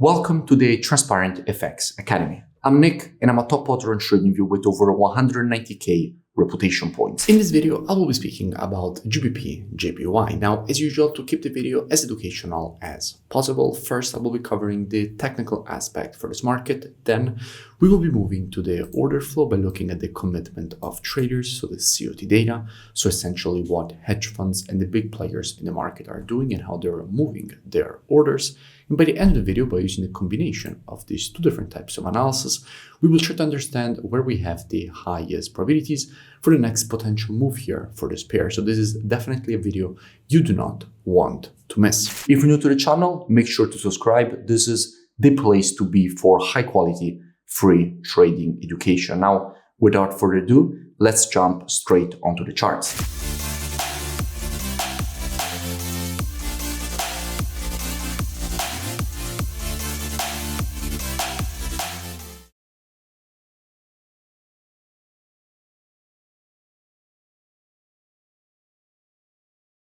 Welcome to the Transparent FX Academy. I'm Nick and I'm a top author on TradingView with over 190k reputation points. In this video, I will be speaking about GBPJPY. Now, as usual, to keep the video as educational as possible, first I will be covering the technical aspect for this market. Then we will be moving to the order flow by looking at the commitment of traders, so the COT data, so essentially what hedge funds and the big players in the market are doing and how they're moving their orders. And by the end of the video, by using the combination of these two different types of analysis, we will try to understand where we have the highest probabilities for the next potential move here for this pair. So this is definitely a video you do not want to miss. If you're new to the channel, make sure to subscribe. This is the place to be for high quality, free trading education. Now, without further ado, let's jump straight onto the charts.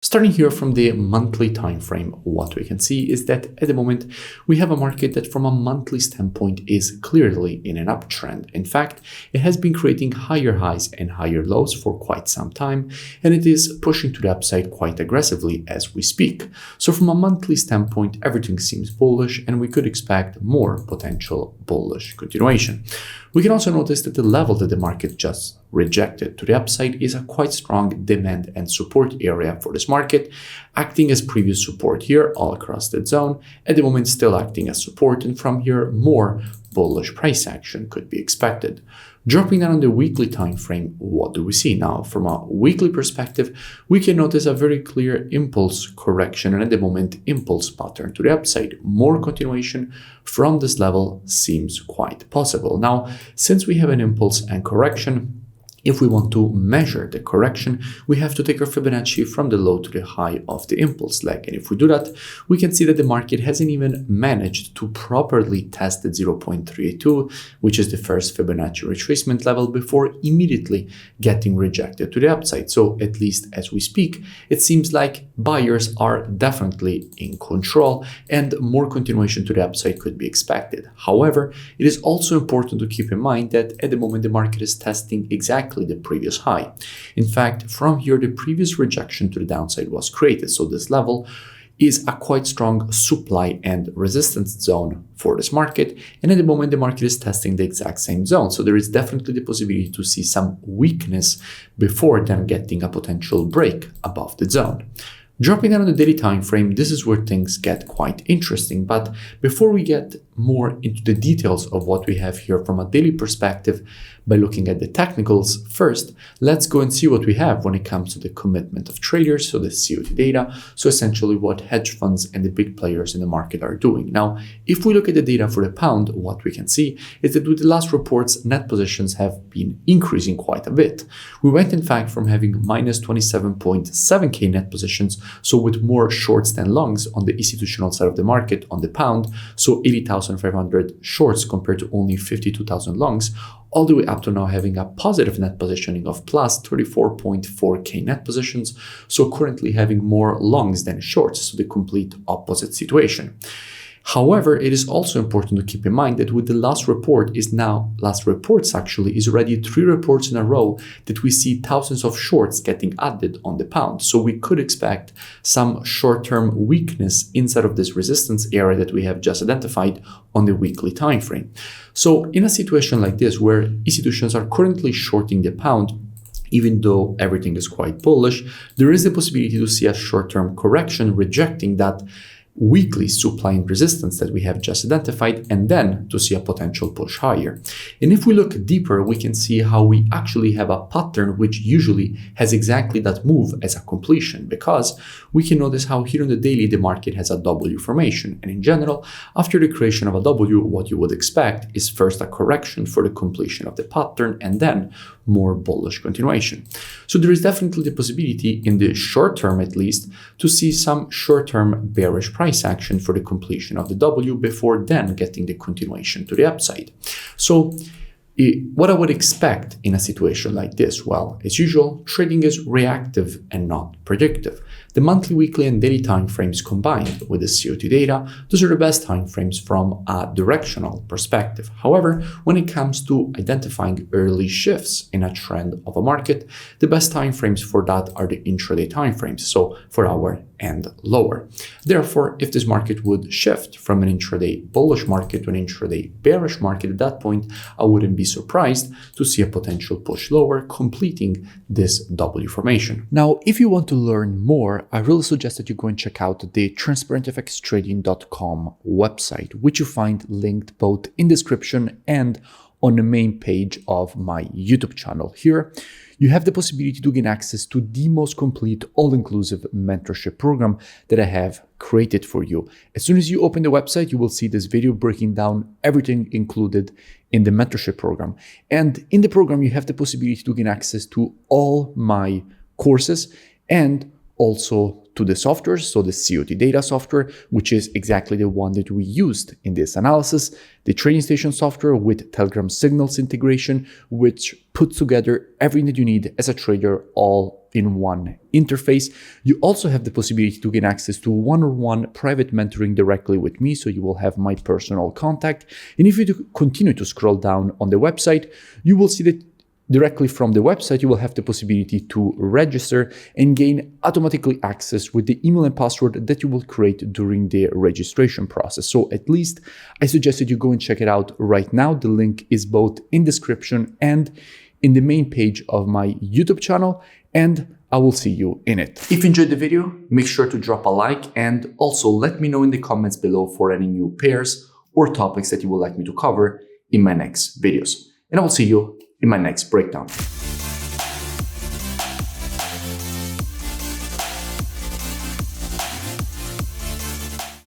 Starting here from the monthly time frame, what we can see is that at the moment we have a market that from a monthly standpoint is clearly in an uptrend. In fact, it has been creating higher highs and higher lows for quite some time, and it is pushing to the upside quite aggressively as we speak. So from a monthly standpoint, everything seems bullish and we could expect more potential bullish continuation. We can also notice that the level that the market just rejected to the upside is a quite strong demand and support area for this market, acting as previous support here all across that zone, at the moment still acting as support, and from here more bullish price action could be expected. Dropping down on the weekly time frame, what do we see now? From a weekly perspective, we can notice a very clear impulse correction and at the moment impulse pattern to the upside. More continuation from this level seems quite possible. Now, since we have an impulse and correction, if we want to measure the correction, we have to take our Fibonacci from the low to the high of the impulse leg. And if we do that, we can see that the market hasn't even managed to properly test the 0.382, which is the first Fibonacci retracement level, before immediately getting rejected to the upside. So at least as we speak, it seems like buyers are definitely in control and more continuation to the upside could be expected. However, it is also important to keep in mind that at the moment the market is testing exactly the previous high. In fact, from here, the previous rejection to the downside was created. So this level is a quite strong supply and resistance zone for this market. And at the moment, the market is testing the exact same zone. So there is definitely the possibility to see some weakness before then getting a potential break above the zone. Dropping down on the daily time frame, this is where things get quite interesting. But before we get more into the details of what we have here from a daily perspective, by looking at the technicals first, let's go and see what we have when it comes to the commitment of traders, so the COT data, so essentially what hedge funds and the big players in the market are doing. Now, if we look at the data for the pound, what we can see is that with the last reports, net positions have been increasing quite a bit. We went, in fact, from having minus 27.7k net positions, so with more shorts than longs on the institutional side of the market on the pound, so 80,500 shorts compared to only 52,000 longs, all the way up to now having a positive net positioning of plus 34.4k net positions, so currently having more longs than shorts, so the complete opposite situation. However, it is also important to keep in mind that with the last reports actually is already 3 reports in a row that we see thousands of shorts getting added on the pound. So we could expect some short-term weakness inside of this resistance area that we have just identified on the weekly time frame. So in a situation like this, where institutions are currently shorting the pound, even though everything is quite bullish, there is the possibility to see a short-term correction rejecting that weekly supply and resistance that we have just identified, and then to see a potential push higher. And if we look deeper, we can see how we actually have a pattern which usually has exactly that move as a completion, because we can notice how here on the daily the market has a W formation. And in general, after the creation of a W, what you would expect is first a correction for the completion of the pattern and then more bullish continuation. So there is definitely the possibility in the short term, at least, to see some short-term bearish price action for the completion of the W before then getting the continuation to the upside. So What I would expect in a situation like this? Well, as usual, trading is reactive and not predictive. The monthly, weekly, and daily timeframes combined with the COT data, those are the best timeframes from a directional perspective. However, when it comes to identifying early shifts in a trend of a market, the best timeframes for that are the intraday timeframes, so 4 hour and lower. Therefore, if this market would shift from an intraday bullish market to an intraday bearish market, at that point, I wouldn't be surprised to see a potential push lower, completing this W formation. Now, if you want to learn more, I really suggest that you go and check out the transparentfxtrading.com website, which you find linked both in description and on the main page of my YouTube channel. Here, you have the possibility to gain access to the most complete, all-inclusive mentorship program that I have created for you. As soon as you open the website, you will see this video breaking down everything included in the mentorship program. And in the program, you have the possibility to gain access to all my courses and also to the software, so the COT data software, which is exactly the one that we used in this analysis, the trading station software with Telegram signals integration, which puts together everything that you need as a trader all in one interface. You also have the possibility to gain access to one-on-one private mentoring directly with me, so you will have my personal contact. And if you continue to scroll down on the website, you will see that directly from the website, you will have the possibility to register and gain automatically access with the email and password that you will create during the registration process. So at least I suggest that you go and check it out right now. The link is both in description and in the main page of my YouTube channel, and I will see you in it. If you enjoyed the video, make sure to drop a like and also let me know in the comments below for any new pairs or topics that you would like me to cover in my next videos. And I will see you in my next breakdown.